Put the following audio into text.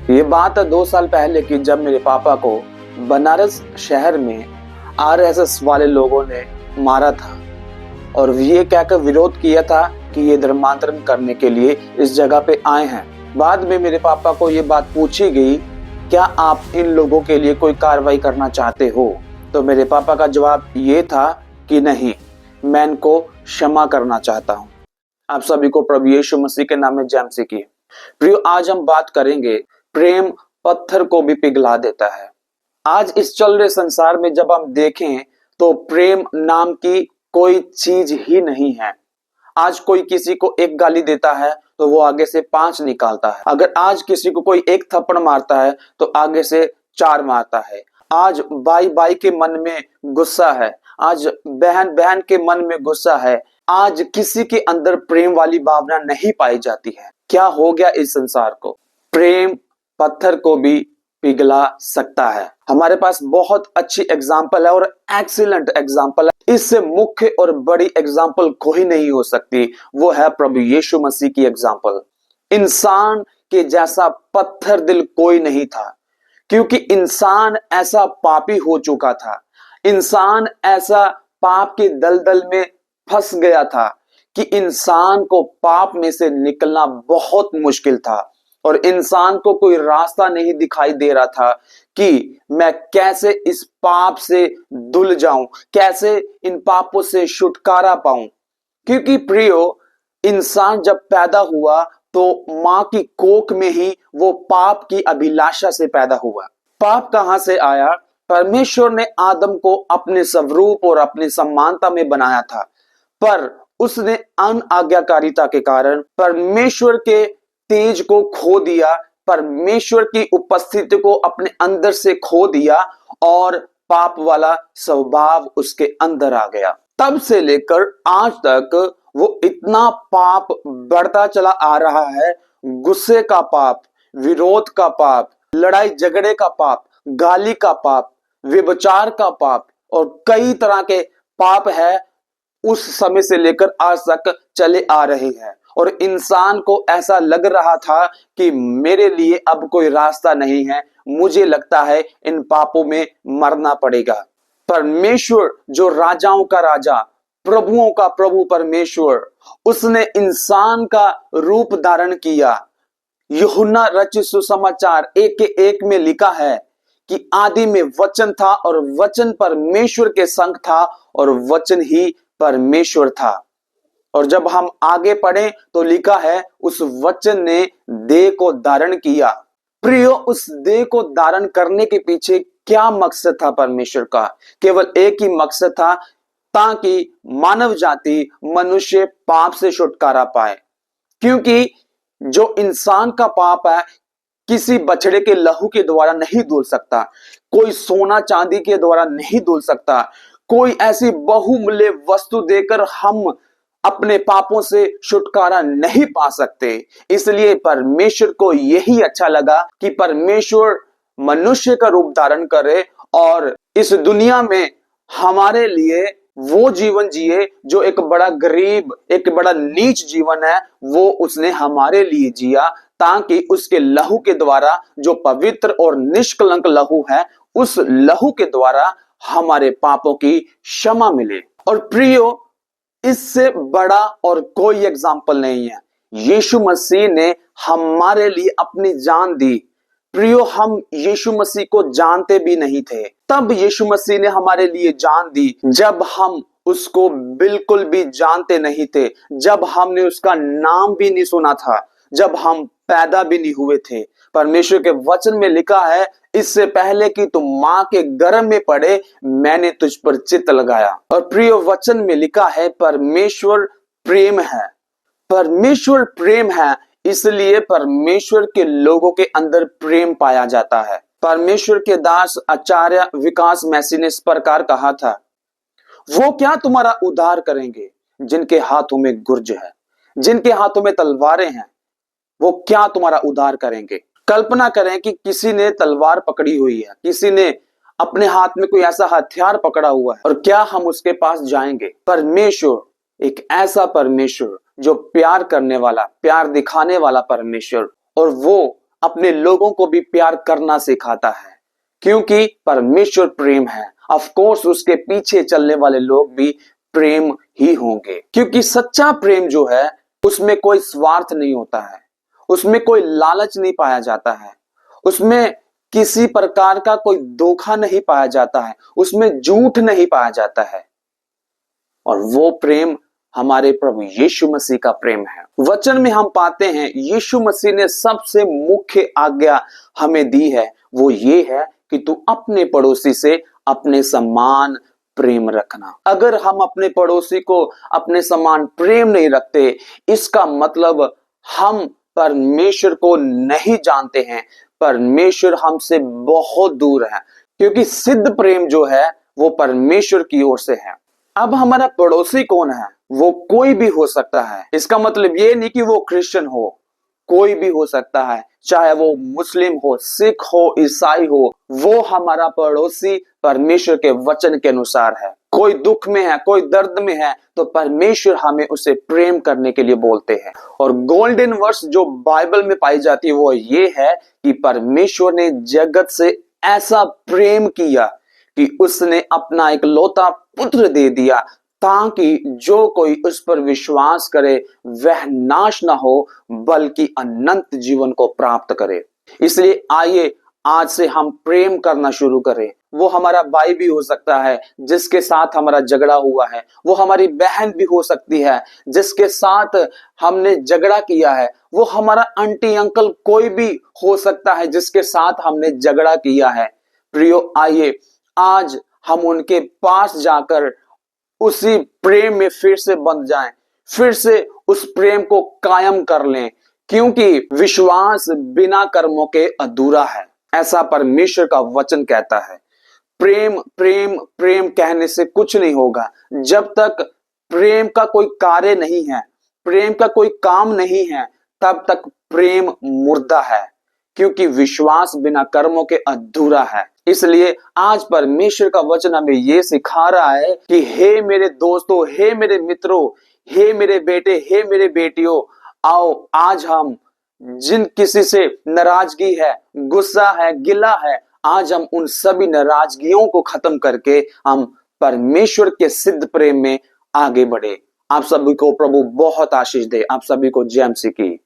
ये बात है 2 साल पहले की, जब मेरे पापा को बनारस शहर में आरएसएस वाले लोगों ने मारा था और ये कहकर विरोध किया था कि ये धर्मांतरण करने के लिए इस जगह पे आए हैं। बाद में मेरे पापा को ये बात पूछी गई, क्या आप इन लोगों के लिए कोई कार्रवाई करना चाहते हो? तो मेरे पापा का जवाब ये था कि नहीं, मैं इनको क्षमा करना चाहता हूँ। आप सभी को प्रभु यीशु मसीह के नाम में जय मसीह की। प्रियो, आज हम बात करेंगे प्रेम पत्थर को भी पिघला देता है। आज इस चल रहे संसार में जब हम देखें तो प्रेम नाम की कोई चीज ही नहीं है। आज कोई किसी को एक गाली देता है तो वो आगे से 5 निकालता है। अगर आज किसी को कोई एक थप्पड़ मारता है तो आगे से 4 मारता है। आज भाई भाई के मन में गुस्सा है, आज बहन बहन के मन में गुस्सा है। आज किसी के अंदर प्रेम वाली भावना नहीं पाई जाती है। क्या हो गया इस संसार को? प्रेम पत्थर को भी पिघला सकता है। हमारे पास बहुत अच्छी एग्जाम्पल है और एक्सीलेंट एग्जाम्पल है। इससे मुख्य और बड़ी एग्जाम्पल कोई नहीं हो सकती, वो है प्रभु यीशु मसीह की एग्जाम्पल। इंसान के जैसा पत्थर दिल कोई नहीं था, क्योंकि इंसान ऐसा पापी हो चुका था। इंसान ऐसा पाप के दलदल में फंस गया था कि इंसान को पाप में से निकलना बहुत मुश्किल था और इंसान को कोई रास्ता नहीं दिखाई दे रहा था कि मैं कैसे इस पाप से धुल जाऊं, कैसे इन पापों से छुटकारा पाऊं। क्योंकि प्रियो, इंसान जब पैदा हुआ तो मां की कोख में ही वो पाप की अभिलाषा से पैदा हुआ। पाप कहां से आया? परमेश्वर ने आदम को अपने स्वरूप और अपनी समानता में बनाया था, पर उसने अनाज्ञाकारिता के कारण परमेश्वर के तेज को खो दिया, परमेश्वर की उपस्थिति को अपने अंदर से खो दिया और पाप वाला स्वभाव उसके अंदर आ गया। तब से लेकर आज तक वो इतना पाप बढ़ता चला आ रहा है। गुस्से का पाप, विरोध का पाप, लड़ाई झगड़े का पाप, गाली का पाप, व्यभिचार का पाप और कई तरह के पाप है, उस समय से लेकर आज तक चले आ रहे हैं। और इंसान को ऐसा लग रहा था कि मेरे लिए अब कोई रास्ता नहीं है, मुझे लगता है इन पापों में मरना पड़ेगा। परमेश्वर जो राजाओं का राजा, प्रभुओं का प्रभु परमेश्वर, उसने इंसान का रूप धारण किया। यूहन्ना रचित सुसमाचार 1:1 में लिखा है कि आदि में वचन था और वचन परमेश्वर के संग था और वचन ही परमेश्वर था। और जब हम आगे पढ़ें तो लिखा है उस वचन ने देह को धारण किया। प्रियो, उस देह को धारण करने के पीछे क्या मकसद था परमेश्वर का? केवल एक ही मकसद था, ताकि मानव जाति, मनुष्य पाप से छुटकारा पाए। क्योंकि जो इंसान का पाप है किसी बछड़े के लहू के द्वारा नहीं धुल सकता, कोई सोना चांदी के द्वारा नहीं धुल सकता, कोई ऐसी बहुमूल्य वस्तु देकर हम अपने पापों से छुटकारा नहीं पा सकते। इसलिए परमेश्वर को यही अच्छा लगा कि परमेश्वर मनुष्य का रूप धारण करे और इस दुनिया में हमारे लिए वो जीवन जिए जो एक बड़ा गरीब, एक बड़ा नीच जीवन है, वो उसने हमारे लिए जिया, ताकि उसके लहू के द्वारा, जो पवित्र और निष्कलंक लहू है, उस लहू के द्वारा हमारे पापों की क्षमा मिले। और प्रियो, इससे बड़ा और कोई एग्जाम्पल नहीं है। यीशु मसीह ने हमारे लिए अपनी जान दी। प्रियो, हम यीशु मसीह को जानते भी नहीं थे, तब यीशु मसीह ने हमारे लिए जान दी। जब हम उसको बिल्कुल भी जानते नहीं थे, जब हमने उसका नाम भी नहीं सुना था, जब हम पैदा भी नहीं हुए थे, परमेश्वर के वचन में लिखा है, इससे पहले कि तुम मां के गर्भ में पड़े मैंने तुझ पर चित्त लगाया। और प्रिय, वचन में लिखा है परमेश्वर प्रेम है। परमेश्वर प्रेम है, इसलिए परमेश्वर के लोगों के अंदर प्रेम पाया जाता है। परमेश्वर के दास आचार्य विकास मैसी ने इस प्रकार कहा था, वो क्या तुम्हारा उद्धार करेंगे जिनके हाथों में गुर्ज है, जिनके हाथों में तलवारें हैं, वो क्या तुम्हारा उद्धार करेंगे? कल्पना करें कि किसी ने तलवार पकड़ी हुई है, किसी ने अपने हाथ में कोई ऐसा हथियार पकड़ा हुआ है, और क्या हम उसके पास जाएंगे? परमेश्वर एक ऐसा परमेश्वर जो प्यार करने वाला, प्यार दिखाने वाला परमेश्वर, और वो अपने लोगों को भी प्यार करना सिखाता है, क्योंकि परमेश्वर प्रेम है। ऑफ कोर्स उसके पीछे चलने वाले लोग भी प्रेम ही होंगे, क्योंकि सच्चा प्रेम जो है उसमें कोई स्वार्थ नहीं होता है, उसमें कोई लालच नहीं पाया जाता है, उसमें किसी प्रकार का कोई धोखा नहीं पाया जाता है, उसमें झूठ नहीं पाया जाता है। और वो प्रेम हमारे प्रभु यीशु मसीह का प्रेम है। वचन में हम पाते हैं यीशु मसीह ने सबसे मुख्य आज्ञा हमें दी है, वो ये है कि तू अपने पड़ोसी से अपने समान प्रेम रखना। अगर हम अपने पड़ोसी को अपने समान प्रेम नहीं रखते, इसका मतलब हम परमेश्वर को नहीं जानते हैं, परमेश्वर हमसे बहुत दूर है, क्योंकि सिद्ध प्रेम जो है वो परमेश्वर की ओर से है। अब हमारा पड़ोसी कौन है? वो कोई भी हो सकता है। इसका मतलब ये नहीं कि वो क्रिश्चियन हो, कोई भी हो सकता है, चाहे वो मुस्लिम हो, सिख हो, ईसाई हो, वो हमारा पड़ोसी परमेश्वर के वचन के अनुसार है। कोई दुख में है, कोई दर्द में है, तो परमेश्वर हमें उसे प्रेम करने के लिए बोलते हैं। और गोल्डन वर्स जो बाइबल में पाई जाती है वो ये है कि परमेश्वर ने जगत से ऐसा प्रेम किया कि उसने अपना एक लौता पुत्र दे दिया, ताकि जो कोई उस पर विश्वास करे वह नाश ना हो बल्कि अनंत जीवन को प्राप्त करे। इसलिए आइए आज से हम प्रेम करना शुरू करें। वो हमारा भाई भी हो सकता है जिसके साथ हमारा झगड़ा हुआ है, वो हमारी बहन भी हो सकती है जिसके साथ हमने झगड़ा किया है, वो हमारा आंटी अंकल कोई भी हो सकता है जिसके साथ हमने झगड़ा किया है। प्रियो, आइए आज हम उनके पास जाकर उसी प्रेम में फिर से बंध जाएं, फिर से उस प्रेम को कायम कर लें, क्योंकि विश्वास बिना कर्मों के अधूरा है, ऐसा परमेश्वर का वचन कहता है। प्रेम प्रेम प्रेम कहने से कुछ नहीं होगा जब तक प्रेम का कोई कार्य नहीं है, प्रेम का कोई काम नहीं है, तब तक प्रेम मुर्दा है, क्योंकि विश्वास बिना कर्मों के अधूरा है। इसलिए आज परमेश्वर का वचन हमें ये सिखा रहा है कि हे मेरे दोस्तों, हे मेरे मित्रों, हे मेरे बेटे, हे मेरे बेटियों, आओ आज हम जिन किसी से नाराजगी है, गुस्सा है, गिला है, आज हम उन सभी नाराजगियों को खत्म करके हम परमेश्वर के सिद्ध प्रेम में आगे बढ़े। आप सभी को प्रभु बहुत आशीष दे। आप सभी को जय मसीह की।